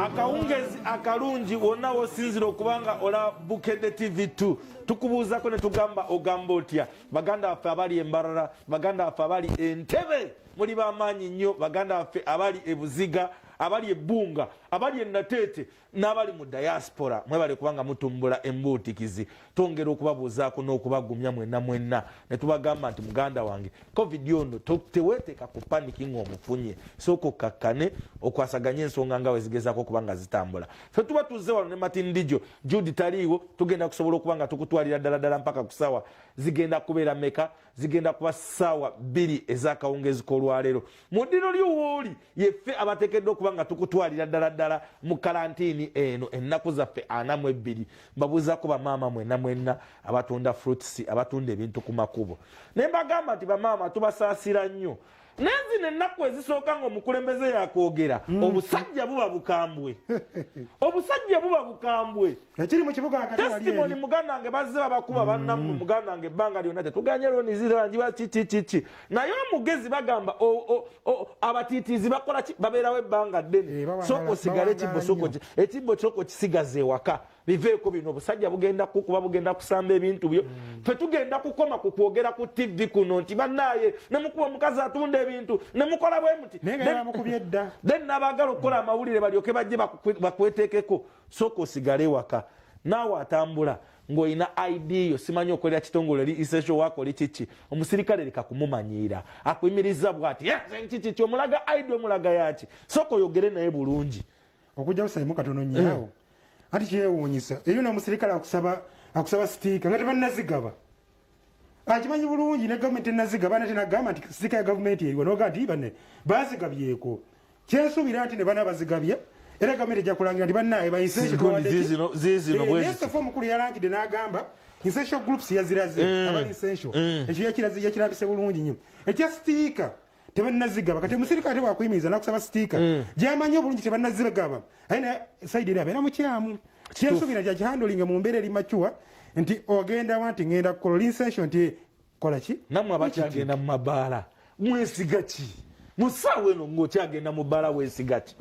akawungezi akalungi wonna wosinzira okubanga ola Bukedde TV2 tukubuuzako ne tugamba ogamba otya baganda baffe abali Embarara baganda baffe abali Entebbe muli bamaanyi nnyo baganda baffe abali Ebuziga abali Ebbunga abali Nateete n'abali mu diaspora mwebale kubanga mutumbula embuutikizi tongera okubabuuzaako n'okubagumya mwenna ne tubagamba nti muganda wange covid ono teweeteeka ku paniki ng'omufunye sooka okkakkane okwasaganya ensonga nga we zigezaako okubanga zitambula fe tuba tuzze wano ne matindijo Judy taliiwo tugenda kusobola okubanga tukutwalira ddala mpaka ku ssaawa zigenda kubeera meka zigenda kuba ssaawa 2 ez'akawungezi k'olwaleero mu ddiro ly'owooli yeffe abateekeddwa okubanga tukutwalira ddala mu kalantiini eno ennaku zaffe 42 mbabuuzaako bamaama mwenna abatunda fruits abatunda ebintu ku makubo ne mbagamba nti bamaama tubasaasira nnyo nenzi nennaku ezisooka ng'omukulembeze yakwogera obusajja buba bukambwe obusajja buba bukambwe ekiri mu kibuga testimoni muganda wange bazze babakuba bannammwe muganda wange ebbanga lyonna tetuganye loniziranjiba kiki naye omugezi bagamba abatiitiizi bakola ki babeerawo ebbanga ddene sooka osigale ekibbo kyoko kisigaze ewaka biveeko bino obusajja bugenda kukuba bugenda kusamba ebintu byo fe tugenda kukoma ku kwogera ku TV kuno nti bannaaye ne mukuba omukazi atunda ebintu ne mukola bwe muti then n'abaagala okukola amawulire balyoke bajje bakweteekeko sooka osigale ewaka naawe atambula ng'olina ID yo simanyi okolera kitongole li essential wako li kiki omusirikale leka kumumanyiira akuyimiriza bw'ati kiki omulaga ID omulaga yaki sooka oyogere naye bulungi okujja busaimu katono nnyo ati kyewuunyisa eyo n'omusirikale akusaba sitiika nga tebannazigaba akimanyi bulungi ne gavumenti enazigaba nate nagamba nti sitiika ya gavumenti eriwo noga nti banne bazigabyeko kyensuubira nti ne bana bazigabye era gavumenti ejja kulangira nti bannaye bayinsenso omukulu yalangidde n'agamba essential groups yaziraze abali essential ekyo yakirabise bulungi nnyo ekya sitiika tebannazigaba kati omusirikale ate bwakuyimiriza nakusaba sitiika gyamanyi obulungi tebannazigaba aye naye saidi eri abeera mukyamu kyensuubira gyakihandolinga mu mbeera eri macuwa nti ogenda wanti ngenda kukola linsensio nti kola ki nammwe abakyagenda mu mabaala mwesiga ki musaawa eno ng'okyagenda mu bbaala weesiga ki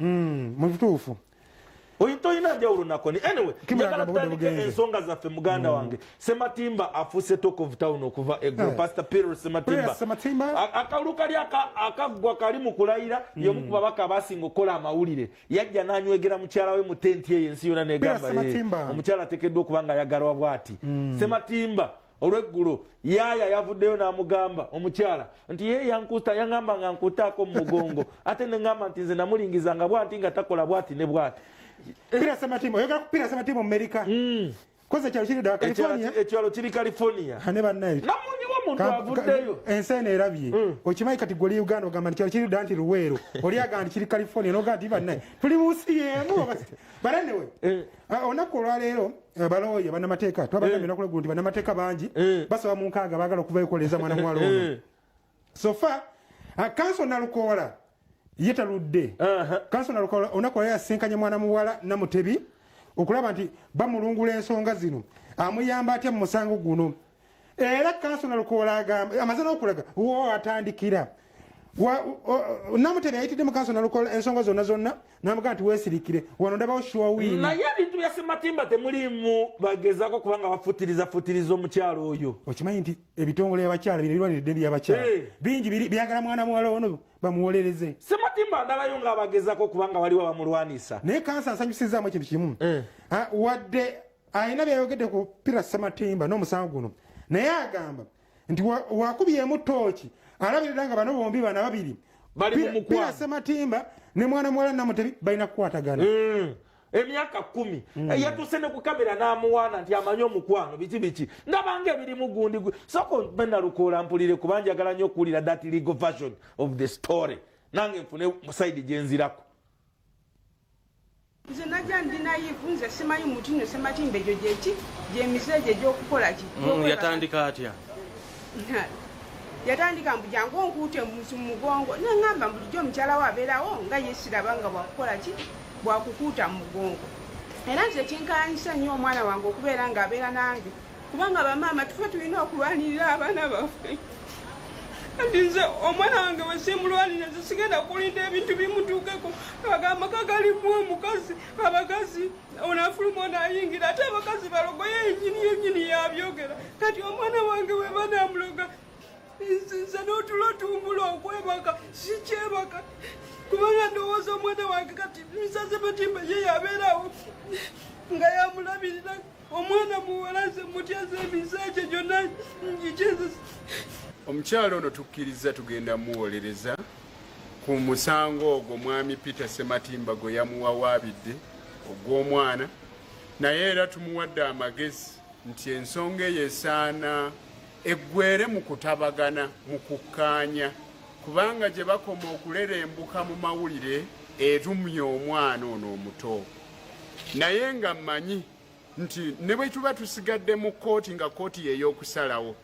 mu butuufu toyina njawulo nakoni anyway njagala tutandike ensonga zaffe muganda wange Sematimba afuuse talk of town okuva eggulo Pastor Peter Sematimba akalulu kali akaggwa kali mu kulayira y'omu ku babaka abasinga okukola amawulire yajja n'anywegera mukyala we mu tenti eyo ensi yonna n'egamba omukyala ateekeddwa okuba nga ayagalwa bw'ati Sematimba olweggulo yaaya yavuddeyo n'amugamba omukyala nti ye yaŋŋamba nga nkutaako mu mugongo ate ne ŋŋamba nti nze namulingizanga bw'ati nga takola bw'ati ne bw'ati Peter Sematimba oyagala ku Peter Sematimba mu America koze ekyalo kiri ddala California ekyalo kiri California ne bannaye namunyiwa omuntu avuddeyo ensi eno erabye okimanyi kati gwoli Uganda ogamba nti kyalo kiri ddala nti Luweero oli agamba nti kiri California n'ogamba nti bannaye tuli mu nsi y'emu banenewe olunaku olwaleero balooya bannamateeka twabagambye ennaku lw'eggulu nti bannamateeka bangi basaba mu nkaaga baagala okuvayo okukoleeza mwana muwala ono sofa kanso Nalukoola ye taludde kanso Nalukoola olunaku olwaleero yasinkanye mwana muwala Namutebi okulaba nti bamulungula ensonga zino amuyamba atya mu musango guno era kanso Nalukoola agamba amaze n'okulaga wo atandikira Namutebi yayitidde mu kanso Nalukoola ensonga zonna n'amugamba nti weesirikire wano ndabawo Shuawini naye ebintu bya Sematimba temulimu bagezaako kubanga bafutiriza omukyalo oyo okimanyi nti ebitongole by'abakyala bino birwanirira eddembe ly'abakyala bingi byagala mwana muwala ono bamuwolereze Sematimba ndabayo nga bagezaako kubanga waliwo bamulwanisa naye kansa nsanyusizaamu ekintu kimu wadde alina byayogedde ku Peter Sematimba n'omusango guno naye agamba nti wakubyemu tooki alabirira nga bano bombi bana babiri Peter Sematimba ne mwana muwala Namutebi balina kukwatagana emyaka 10 yatuuse ne ku kamera n'amuwaana nti amanyi omukwano biki ndabanga ebirimu gundi soko Nalukoola mpulire kuba njagala nnyo okuwulira that legal version of the story nange nfune musaidi gyenzirako nze najja ndina yivu nze simanyi muntu nno Sematimba egyo gyeki gyemiseege gy'okukola ki yatandika atya yatandika mbu jangu onkuute mu mugongo neŋŋamba bulijjo omukyala we abeerawo nga yesiraba nga bwakukola ki bwakukuuta mu mugongo era nze kinkaanyisa nnyo omwana wange okubeera ng'abeera nange kubanga bamaama tufe tulina okulwanirira abaana baffe nze omwana wange wesimulwanira nze sigenda kulinda ebintu bimutuukeko bagamba kagalimu omukazi abakazi onafuluma onayingira ate abakazi balogoye enyini yabyogera kati omwana wange webanamuloga nze n'otulotumbula okwebaka sikyebaka kubanga ndowooza omwana wange kati misaze Matimba ye yabeerawo nga yamulabirira omwana muwalaze mutyaze emisaaje gyonna ngikyezesa. Omukyalo ono tukkiriza tugenda muwolereza ku musango ogwo mwami Peter Sematimba gwe yamuwawaabidde ogw'omwana, naye era tumuwadde amagezi nti ensonga eyo esaana eggwere mu kutabagana mu kukkaanya, kubanga gye bakoma okulerembuka mu mawulire etumya omwana ono omuto. Naye nga mmanyi nti ne bwe tuba tusigadde mu kkooti nga kkooti y'ey'okusalawo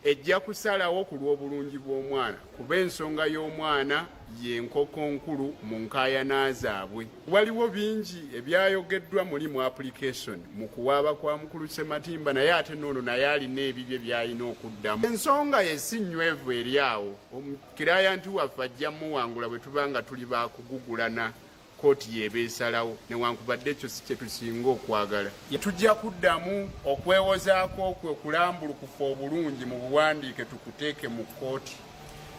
ejja kusalawo ku lw'obulungi bw'omwana, kuba ensonga y'omwana y'enkoko nkulu mu nkaayana zaabwe. Waliwo bingi ebyayogeddwa mulimu application mu kuwaaba kwa mukulu Sematimba, naye ate noono naye alina ebibye by'alina okuddamu. Ensonga ye si nnywevu eri awo, omukirayanti waffe ajja muwangula bwe tuba nga tuli bakugugulana kkooti yebeesalawo, newankubadde ekyo si kye tusinga okwagala. Tujja kuddamu okwewozaako okwe okulambulukufu obulungi mu buwandiike tukuteeke mu kkooti.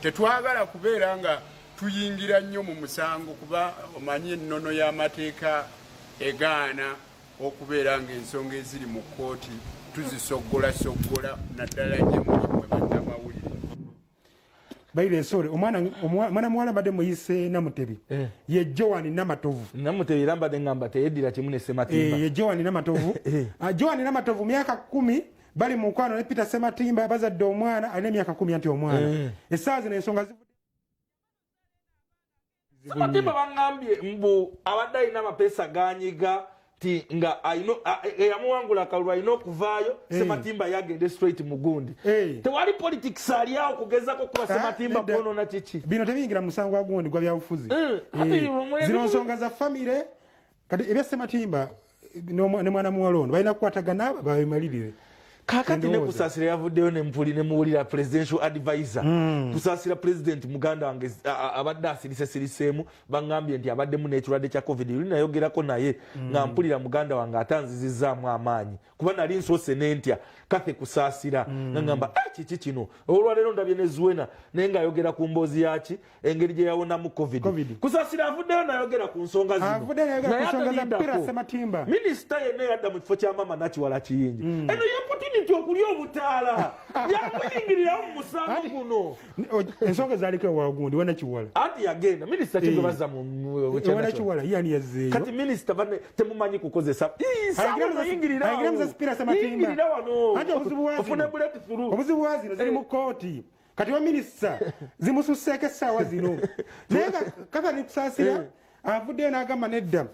Tetwagala kubeera nga tuyingira nnyo mu musango, kuba omanyi ennono y'amateeka egaana okubeera ng'ensonga eziri mu kkooti tuzisoggolasoggola naddala gye mulimwe bannamawulire. Baire nsore omwana muwala mbadde muyise Namutebi ye Joan Namatovu. Namutebi era mbadde ngamba teyeddira kimu ne Sematimba. Ye Joan Namatovu. Joan Namatovu myaka 10 bali mu nkwano ne Peter Sematimba bazadde omwana alina myaka 10 anti omwana. Essaawa zino ensonga Sematimba bangambye mbu abadde alina amapesa ganyiga ti nga yamuwangula akalulu alina okuvaayo Sematimba yagende straight mu gundi. Tewali politics ali awo kugezako kuba Sematimba kwonoona kiki. Bino tebiyingira mu musango gwa gundi gwa byabufuzi. Zino nsonga za famire kati ebya Sematimba ne mwana muwala ono balina kukwatagana babimalirire. Kakati ne kusasira yavuddeyo ne mpuli ne muwulira presidential advisor kusasira president muganda wange abadde asirisesiriseemu bangambye nti abaddemu n'ekirwadde kya covid luli nayogerako naye nga mpulira muganda wange atanzizizzaamu amaanyi kuba nali nsoose n'entya Kathe kusasira ngamba kiki kino olwaleero ndabye ne Zuwena naye ng'ayogera ku mboozi yaki engeri gye yawonamu covid kusasira avuddeyo nayogera ku nsonga Sematimba minisita yenna yadda mu kifo kya mama Nakiwala Kiyingi eno yeputini nti okulya obutaala yamuyingirirawo mu musango guno ensonga zaliko wagundi Nakiwala anti yagenda minisita kigwe bazza mu Nakiwala yani yazzeeyo kati minisita bane temumanyi kukozesa yingirira wano obuzibu bwazino ziri mu kkooti kati wa minisita zimususseeko essaawa zino naye kaka nikusasira avuddeyo n'agamba nedda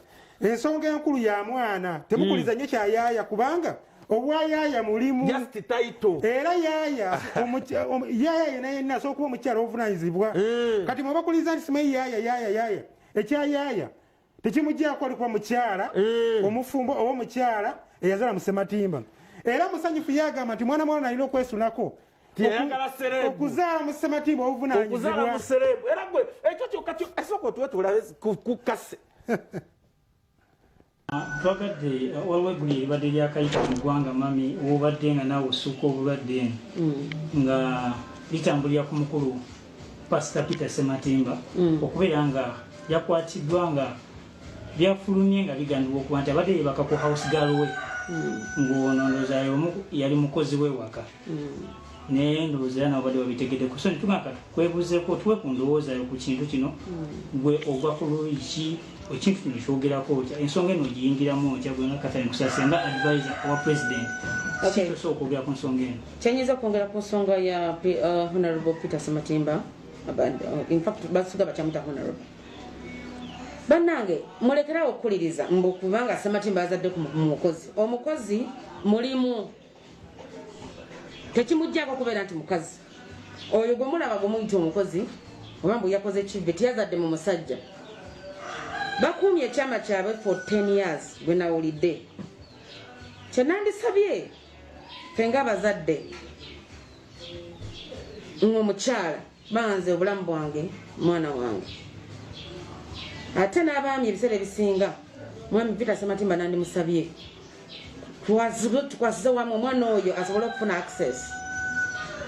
ensonga enkulu ya mwana temukuliza nnyo kyayaaya kubanga obwayaaya mulimu era yaaya yenna yenna asobola kuba omukyala obuvunaanyizibwa kati mwebakuliza nti simanyi yaaya ekyayaaya tekimuggyako oli kuba mukyala omufumbo oba omukyala eyazala mu Sematimba era musanyufu yagamba nti mwana mwana alina okwesunako okuzaala mu Sematimba obuvunaanyizibwa era gwe ekyo kyokka esooka otuwe tulabe kukase twagadde waliwo eggulu eribadde lyakayita mu ggwanga mami wobadde nga naawe ossuuka obulwadde nga litambulira ku mukulu Pastor Peter Sematimba okubeera nga yakwatiddwa nga byafulumye nga bigambibwa okuba nti abadde yebaka ku house girl we ng'ono ndowooza yali mukozi we waka naye ndowooza era nabo badde babitegeddeko so nitugamba kwebuuzeeko tuwe ku ndowoozayo ku kintu kino gwe ogwa ku luyiki ekintu kino kyogerako otya ensonga eno ogiyingiramu otya gwe nga Katharine Kusasira nga advisor owa president kitosobola okwogera ku nsonga eno kyenyiza okwongera ku nsonga ya Honorable Peter Sematimba in fact basuga bakyamuta Honorable bannange mulekerawo okukuliriza mbu kubanga Sematimba azadde ku mukozi omukozi mulimu tekimuggyako kubeera nti mukazi oyo gwe mulaba gwe muyita omukozi oba mbu yakoze kive tiyazadde mu musajja bakuumye ekyama kyabwe for 10 years gwe nawulidde kyenandisabye ffe ng'abazadde ng'omukyala banze obulamu bwange mwana wange ate n'abaami ebiseera ebisinga mwami Peter Sematimba nandimusabye tukwasize wamu omwana oyo asobole okufuna access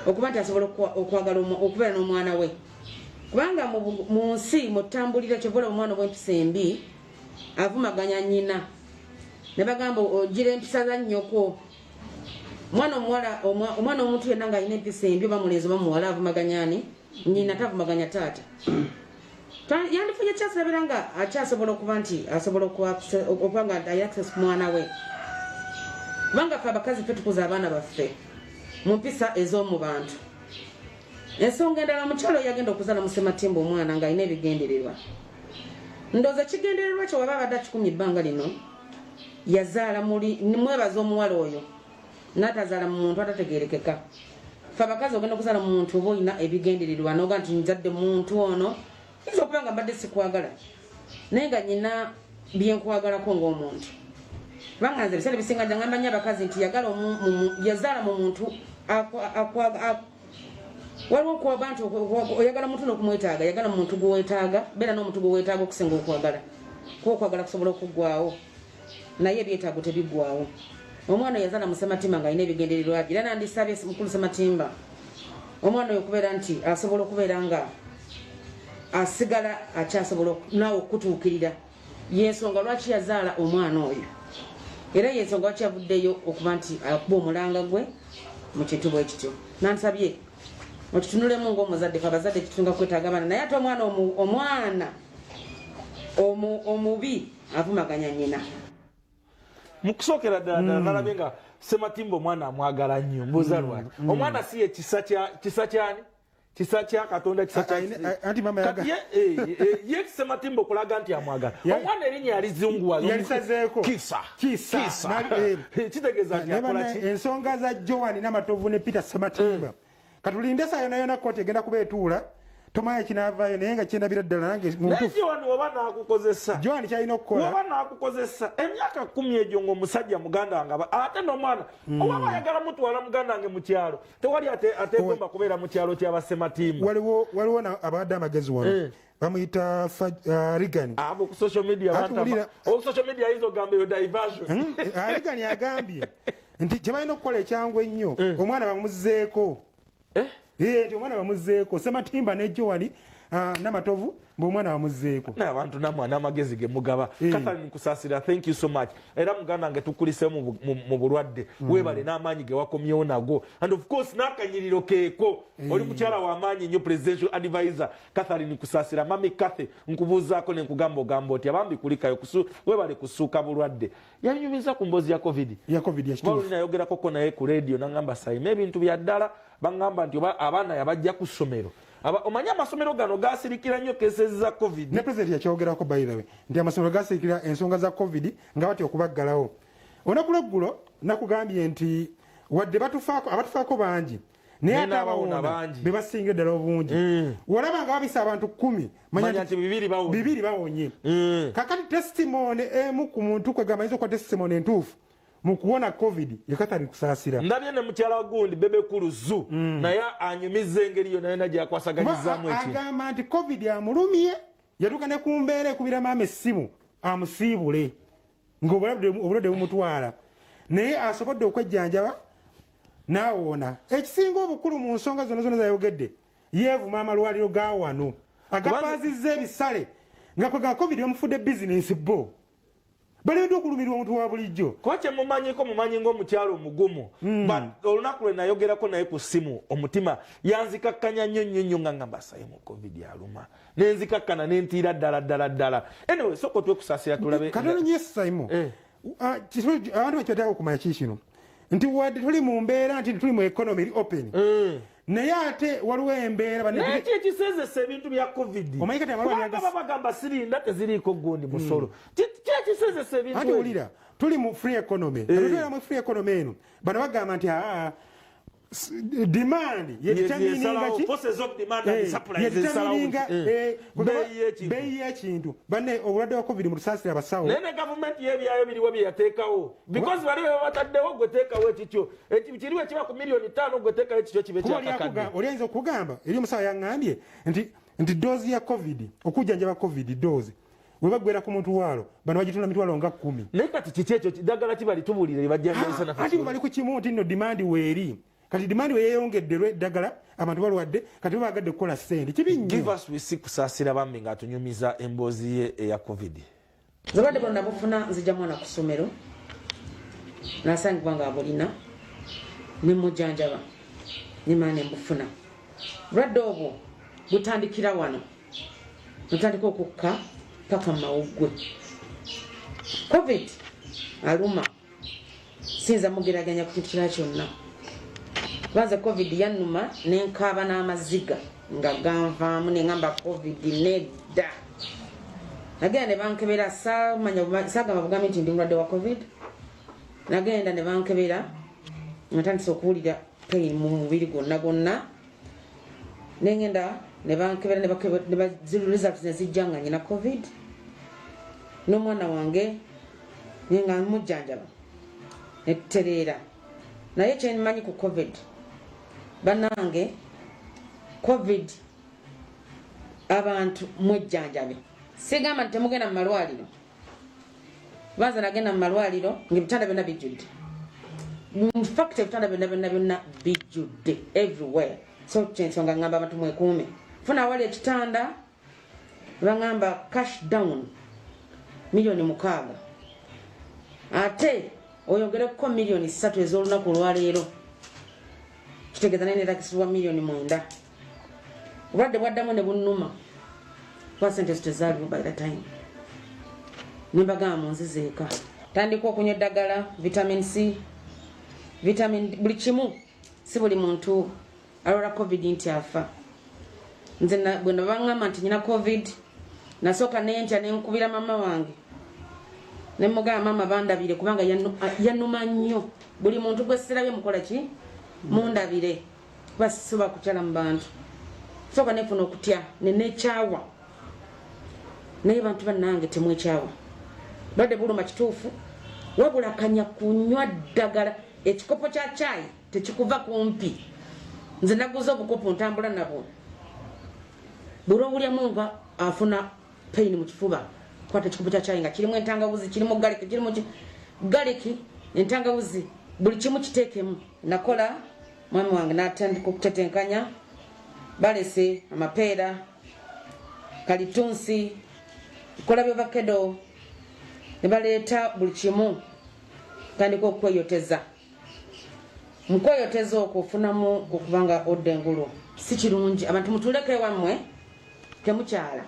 okuba nti asobola okwagala okubeera n'omwana we kubanga mu nsi mutambulira kyobola omwana obw'empisa embi avumaganya nnyina ne bagamba ogira empisa za nnyoko omwana omuntu yenna ng'alina empisa embi oba mulenzi oba muwala avumaganyani nnyina tavumaganya taata yandifunye kyasilabira nga akyasobola okuba nti asobola okuba nga ayi access ku mwana we kubanga ffe abakazi ffe tukuza abaana baffe mu mpisa ez'omu bantu ensonga endala omukyalo yagenda okuzaala mu Sematimba omwana ng'alina ebigendererwa ndowooza ekigendererwa kyo waba abadde akikumye ebbanga lino yazaala mwebaza omuwala oyo n'atazaala mu muntu atategerekeka ffe abakazi ogenda okuzaala mu muntu oba olina ebigendererwa noga nti nzadde muntu ono nza okuba nga mbadde sikwagala naye nga nyina byenkwagalako ng'omuntu kubanga nze ebiseera bisinga ngamba nnyo abakazi nti yazaala mu muntu waliwo okuwaba nti oyagala muntu n'okumwetaaga yagala muntu gweweetaaga beera n'omuntu gweweetaaga okusinga okwagala kuba okwagala kusobola okuggwawo naye ebyetaago tebiggwawo omwana yazaala mu Sematimba ng'alina ebigendererwa bye era nandisabye mukulu Sematimba omwana oyo okubeera nti asobola okubeera nga asigala akyasobola naawe okutuukirira yensonga lwaki yazaala omwana oyo era yensonga lwaki yavuddeyo okuba nti akuba omulanga gwe mu kintu bwe kityo nansabye okitunulemu ng'omuzadde fe abazadde kitunga kwetaaga abaana naye ate omwana omubi avumaganya nnyina mukusookera ddala nalabye nga Sematimba omwana amwagala nnyo mbuuza lwaki omwana si ye kisa kyani kisa kya Katonda kisa anti mama ye Sematimba okulaga nti amwagala omwana erinnya yalizunguwala yalisazeeko kisa kitegeeza nti akola ki ensonga za Joan n'amatovu ne Peter Sematimba katulinde saa yona kooti egenda kuba etuula tomanyi kinaavaayo naye nga kyendabira ddala nange Joan oba naakukozesa Joan kyalina okukola oba naakukozesa emyaka 10 egyo ng'omusajja muganda wange ate n'omwana oba ayagala mutwala muganda wange mu kyalo tewali ategomba kubeera mu kyalo ky'Abasematimba waliwo abadde amagezi wano bamuyita Reagan ku social media social media yizo gamba eyo diversion Reagan agambye nti kye balina okukola ekyangu ennyo omwana bamuzzeeko nti omwana bamuzzeeko Sematimba ne Joan n'amatovu omwana bamuzzeeko n'abantu n'amagezi ge mugaba Catherine Kusaasira thank you so much era muganda wange tukulise mu bulwadde weebale n'amaanyi ge wakomyewo nago and of course n'akanyiriro keeko oli mukyala w'amaanyi nnyo presidential advisor Catherine Kusaasira mami Kathe nkubuuzaako ne nkugamba ogamba oti abambi kulikayo weebale kusuuka bulwadde yanyumiza ku mboozi ya covid baluli nayogerakoko naye ku radio nangamba sayima ebintu bya ddala bangamba nti oba abaana yabajja ku ssomero omanye amasomero gano gasirikira nnyo kesezi za covid ne president yakyogerako by the way nti amasomero gasirikira ensonga za covid nga batya okubaggalawo olunaku lweggulo nakugambye nti wadde abatufaako bangi naye ate abawona be basinga ddala obungi walaba nga babisa abantu 10 manya nti bibiri bawonye kakati testimony emu ku muntu kwegamanyiza okuba testimony entuufu mu kuwona covid ye Catherine Kusaasira ndabye ne mukyala wa gundi bebekulu zu naye anyumiza engeri yo naye nagyakwasaganyizaamu ekintu agamba nti covid amulumye yatuuka ne ku mbeera ekubira maama essimu amusiibule ng'obulwadde bumutwala naye asobodde okwejjanjaba n'awona ekisinga obukulu mu nsonga zonna zayogedde yeevuma amalwaliro ga wano agapaazizza ebisale nga kwega covid bamufudde bizinensi bo balenda okulumirwa omuntu wa bulijjo kuba kyemumanyiko mumanyi ng'omukyalo omugumu olunaku lwe nayogerako naye ku ssimu omutima yanzikakkanya nnyo nga ngamba saye mu covid aluma nenzikakkana nentiira ddala anyway soko twekusaasira tulabe katono nnyo Simon abantu bakyataka okumanya kiki kino nti wadde tuli mu mbeera nti tuli mu economy eri open naye ate waliwo embeera naye ekisezesa ebintu bya covid bagamba sirinda teziriiko gundi musolo kyekisezesa ebintu ati wulira tuli mu free economy tubeera mu free economy eno bano bagamba nti demand beeyi y'ekintu banne obulwadde wa covid mutusaasira abasawo naye ne gavumenti y'ebyayo biriwo bye yateekawo because bali babataddewo gwe teekawo ekityo kiriwo ekiba ku miliyoni 5 gwe teekawo ekityo kibe kyakakadde oliyinza okugamba eri omusawo yaŋŋambye nti doozi ya covid okujjanjaba covid doozi bwe baggwera ku muntu waalo bano bagitunda mitwalo nga 10 naye kati kiki ekyo ddagala kibali tubuulire libajjanjabisa nafe ati bali ku kimu nti nno dimandi weeri kati dimandi weyeyongedde eddagala abantu balwadde kati babagadde kukola ssente kibi nnyo kusaasira bambi ng'atunyumiza emboozi ye eya covid zalwadde bano nabufuna nzija mwana ku ssomero nasangibwa nga abulina nemujjanjaba nemana nembufuna bulwadde obwo butandikira wano butandika okukka paka mu mawuggwe covid aluma sinza mugeraganya ku kintu kirala kyonna baza covid yannuma nenkaaba n'amaziga nga ganvaamu neŋŋamba covid nedda nagenda ne bankebera saagamba bugambi nti ndi mulwadde wa covid nagenda ne bankebera natandisa okuwulira pain mu mubiri gwonna nengenda ne bankebera results nezijja nga nyina covid n'omwana wange nga mujjanjaba netutereera naye kyenmanyi ku covid banange covid abantu mwejjanjabe sigamba nti temugenda mu malwaliro banza nagenda mu malwaliro ngaebitanda byonna bijjudde infact ebitanda byonna bijjudde everywhere so kyensonga ngamba abantu mwekuume funa awali ekitanda bangamba cash down miliyoni 6 ate oyongereko miliyoni 3 ez'olunaku olwaleero kitegeeza naye netakisibwa miliyoni 9 obulwadde bwaddamu ne bunnuma kuba sente tezaaliwo by the time nembagamba munzizeeka tandika okunywa eddagala vitamin c buli kimu si buli muntu alwala covid nti afa nze bwe nabaŋŋamba nti nyina covid nasooka nentya nenkubira mama wange nemugamba mama bandabire kubanga yanuma nnyo buli muntu gwe sirabye mukola ki mundabire kuba sisobola kukyala mu bantu sooka nefuna okutya nenekyawa naye bantu bannange temwekyawa badde buluma kituufu wabula kanya kunywa ddagala ekikopo kya caayi tekikuva kumpi nze naguza obukopo ntambula nabo buli owulyamu nga afuna pain mu kifuba kwata ekikopo kya caayi nga kirimu entangawuzi kirimu galiki kirimu galiki entangawuzi buli kimu kiteekemu nakola mwami wange natandika okutetenkanya balese amapeera kalitunsi kola byovakedo ne baleeta buli kimu tandika okweyoteza mukweyoteza okwo ofunamu okubanga odda engulu si kirungi abantu mutuleko ewammwe temukyala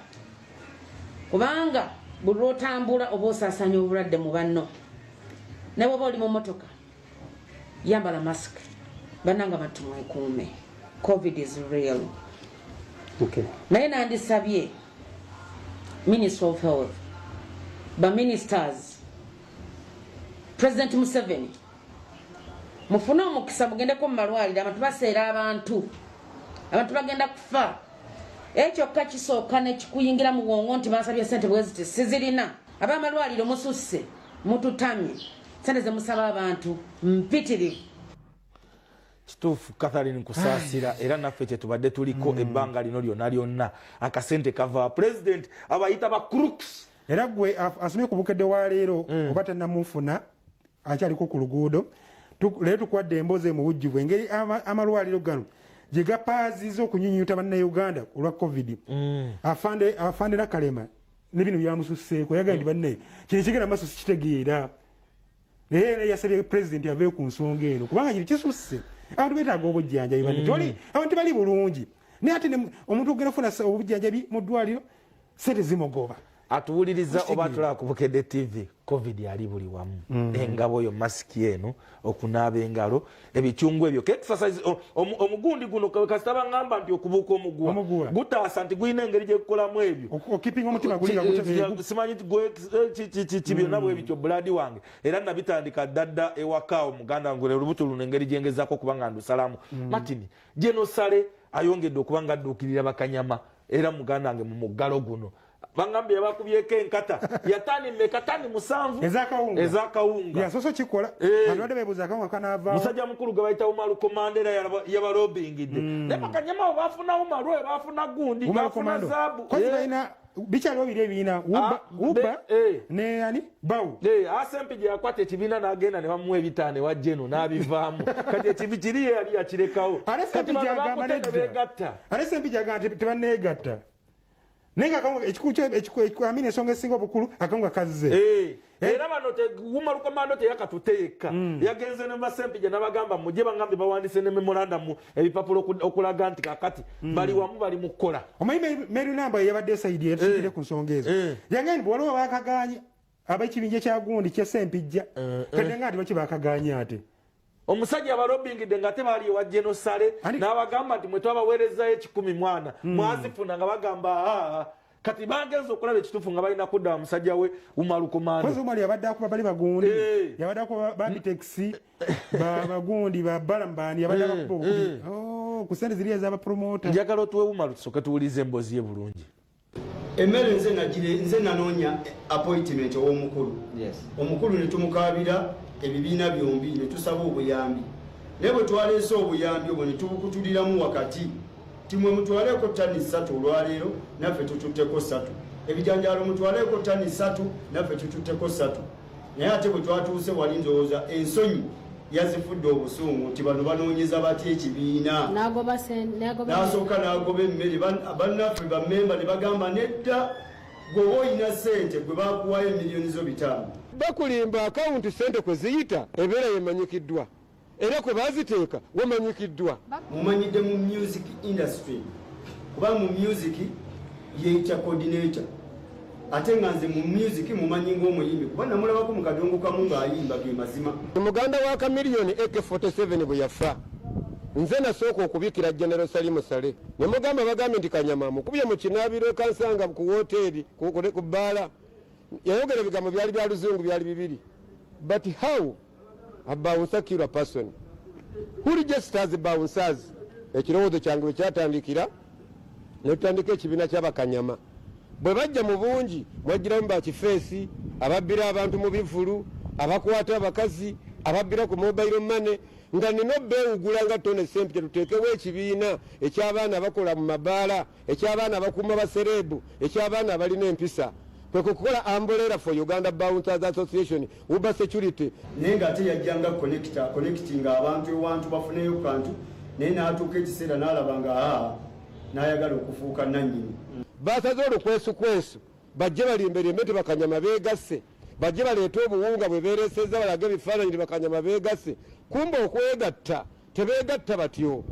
kubanga buli lwotambula oba osaasaanya obulwadde mu banno naye oba oli mu motoka yambala mask bannanga bantu mwekuume covid is real naye nandisabye minister of health baministers president Museveni mufune omukisa mugendeko mu malwaliro abantu baseera abantu bagenda kufa ekyokka kisooka nekikuyingira mu bwongo nti bansabye sente bweziti sizirina abamalwaliro mususse mututamye sente zemusaba abantu mpitirivu kituufu Catherine kusaasira era naffe kyetubadde tuliko ebbanga lino lyonna akasente kava president abayita ba crooks era gwe asomye ku bukedde wa leero oba tannamufuna akyaliko ku luguudo leero tukwadde emboozi mu bujjuvu engeri amalwaliro gano gye gapaaziza okunyunyuta bannayuganda olwa covid afande Nakalema ne bino byamususseeko yagamba nti banne kino kigenda maaso sikitegeera naye yasabye president aveeyo ku nsonga eno kubanga kiri kisusse abantu beetaaga obujjanjabi banne abantu bali bulungi naye ate omuntu ogenda ofuna obujjanjabi mu ddwaliro sente zimugoba atuwuliriza oba tulaba ku Bukedde TV covid yali buli wamu engabo yo masiki eno okunaaba engalo ebicyungu ebyo exercise omugundi guno kasita bangamba nti okubuuka omuguwa gutaasa nti gulina engeri gye gukolamu ebyo okipinga omutima guli simanyi ti byonna bwe bityo buladi wange era nabitandika ddadda ewakaawo muganda wange olubuto luno engeri gyengezaako okuba nga ndusalamu matini gyenosale ayongedde okuba nga adduukirira bakanyama era muganda wange mu muggalo guno bangambye bakubyeko enkata yatani mekatani 7 ezakawunga yasoso kikola abadde bebuza akawunga kanava musajja mukulu gwe bayita Umaru Komandera yabalobingidde ne bakanyama bafuna Umaru bafuna gundi bafuna zabu kozi bayina bikyaliwo biri ebiina uba ne ani bawu asempije yakwata ekibiina n'agenda ne bamuwa ebitaano ewa jeno n'abivaamu kati ekibi kiri yali yakirekawo kati bano bakutte ne beegatta ate sempije agamba tebanneegatta nenga akawunga ekikuwa amini ensonga esinga obukulu akawunga kazze era bano Umaru Komando teyakatuteeka yagenze ne basempije n'abagamba mujje bangambye bawandise ne memorandum ebipapulo okulaga nti kakati bali wamu bali mu kukola omanyi Mary Namba yabadde esaidi yetusikire ku nsonga ezo yangeni bwaliwo bakaganya ab'ekibinja kya gundi kye sempijja kadde nga nti baki bakaganya ate omusajja abalobingidde nga tebaali ewa genosale n'abagamba nti mwe twabaweerezayo 10 mwana mwazifuna nga bagamba kati bagenza okulaba ekituufu nga balina kudda musajja we Umaru Komando kozi Umaru yabadde akuba bali bagundi yabadde akuba babitexi bagundi babalambani yabadde akuba obukubi ku sente ziri ez'abapromota njagala otuwe Umaru tusooke tuwulize emboozi ye bulungi emmere nze nanoonya appointment ow'omukulu omukulu ne tumukabira ebibiina byombi ne tusaba obuyambi naye bwe twaleese obuyambi obwo ne tubukutuliramu wakati timwe mutwaleko ttani 3 olwaleero naffe tututteko 3 ebijanjaalo mutwaleko ttani 3 naffe tututteko 3 naye ate bwe twatuuse wali ndowooza ensonyi yazifudde obusungu nti bano banoonyeza batya ekibiina n'asooka n'agoba emmere bannaffe bammemba ne bagamba nedda gweoba oyina ssente gwe bakuwayo emiliyoni zo 5 bakulimba akawunti sente kwe ziyita ebeera yemanyikiddwa era kwe baziteeka wamanyikiddwa mumanyidde mu music industry kuba mu music yeyita coordinator ate nga nze mu music mumanyi ng'omuyimbi kuba namulabako mu kadongo kamu ng'ayimba ge mazima muganda wa Kamiliyoni AK47 bwe yafa nze nasooka okubikira General Salimu Sale ne mugamba bagambye nti Kanyama mukubye mu kinaabiro kansanga ku woteeri ku bbaala yayogera ebigambo byali bya luzungu byali bibiri but how a bouncer kill a person who registers the bouncers ekirowoozo kyange bwe kyatandikira ne tutandika ekibiina ky'abakanyama bwe bajja mu bungi mwagiramu bakifeesi ababbira abantu mu bivulu abakwata abakazi ababbira ku mobile money nga nina beewugula nga tone sempije tuteekewo ekibiina eky'abaana abakola mu mabaala eky'abaana abakuuma baserebu eky'abaana abalina empisa kwekukola umbrella for Uganda Bouncers Association uba security naye nga ate yajjanga connectinga abantu ewantu bafuneyo kantu naye n'atuuka ekiseera n'alaba nga n'ayagala okufuuka nannyini basaze olukwesu bajje balimberimbe nti bakanyama beegasse bajje baleete obuwunga bwe beereseza balage ebifaananyi nti bakanyama beegasse kumba okwegatta tebeegatta batyo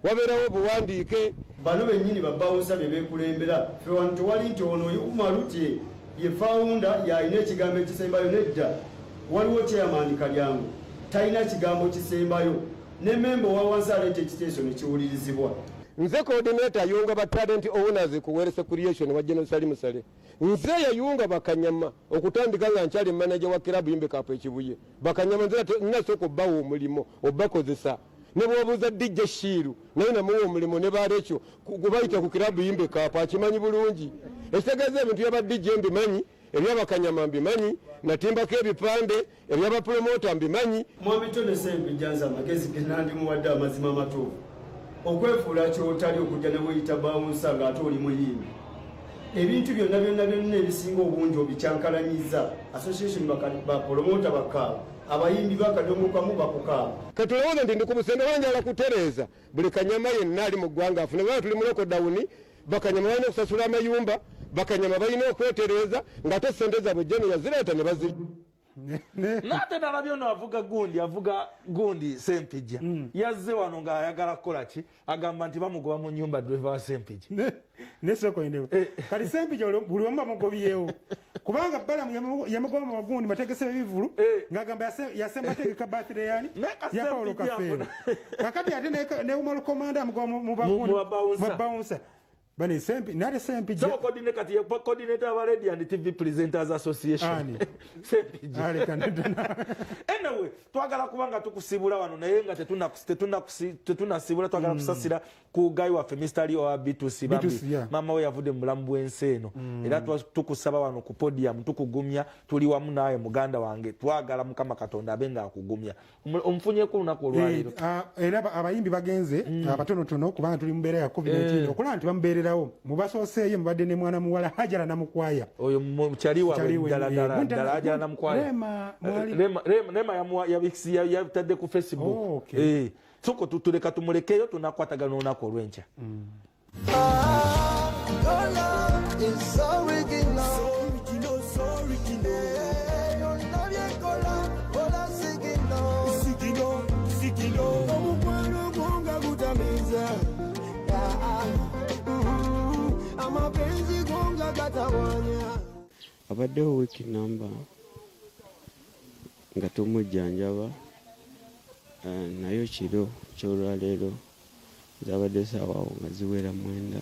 wabeerawo obuwandiike bano bennyini babawunsa bye beekulembera fe wano tewali nti ono Umaru tye ye fawunda yalina ekigambo ekisembayo nedda waliwo chairman Kalyango talina kigambo kisembayo ne memba wa wansi aleeta ekiteeso ne kiwulirizibwa nze coordinator yayunga ba talent owners ku Werese Creation wa General Salimu Sale nze yayunga bakanyama okutandika nga nkyali manager wa club Yimbe Cup ekibuye bakanyama nze nasoko bawo omulimo obakozesa ne bwobuuza DJ Shiru naye namuwa omulimo ne barekyo kubayita ku club Yimbe Cup akimanyi bulungi ekitegeeza ebintu byaba DJ mbimanyi ebyabakanyama mbimanyi natimbako ebipande ebyabapromota mbimanyi mwami Tone Sempijjanza amagezi genandimuwadde amazima amatuufu okwefuula kyotali okujja ne weyita bawunsa ng'ate oli muyimbi ebintu byonna ebisinga obungi obikyankalanyiza association bapromota bakaaba abayimbi bakadongo kamu bakukaaba katulowooza nti ndi ku busenge banjala kutereeza buli kanyama yenna ali mu ggwanga afune bana tuli mu lokodawuni bakanyama balina okusasula amayumba bakanyama balina okwetereeza ng'ate sente zaabwe jeno yazireeta ne bazi nate nalabye ono avuga gundi Sempijja yazze wano ng'ayagala kukola ki agamba nti bamugoba mu nyumba driver wa Sempijja nesoko endewo kati sempi jolo buli omu bamugobyewo kubanga balamu yamugoba mu magundi mategese bivulu ngagamba yasembategeka birthday yani ya Paulo Kafeero kakati ate ne umalo komanda amugoba mu babouncer bani sempi nare sempi so coordinator wa Radio and TV Presenters Association sempi anyway twagala kubanga tukusibula wano naye nga tetunasibula twagala kusasira ku gayi waffe Mr. Leo wa B2C bambi mama we yavude mu bulamu bw'ensi eno era tukusaba wano ku podium tukugumya tuli wamu naye muganda wange twagala Mukama Katonda abenga akugumya omfunyeku lunaku olwaliro era abayimbi bagenze abatonotono kubanga tuli mu mbeera ya COVID-19 okulaba nti bamubeererawo mubasooseeyo mubadde ne mwana muwala Hajara Namukwaya oyo mukyali waabwe ddala Hajara Namukwaya Rema yabitadde ku Facebook soko tutuleka tumulekeyo tunakwatagana olunaku olw'enkya abaddewo wiiki namba nga tumujjanjaba naye kiro kyolwaleero zabadde saawawo nga ziwera 9.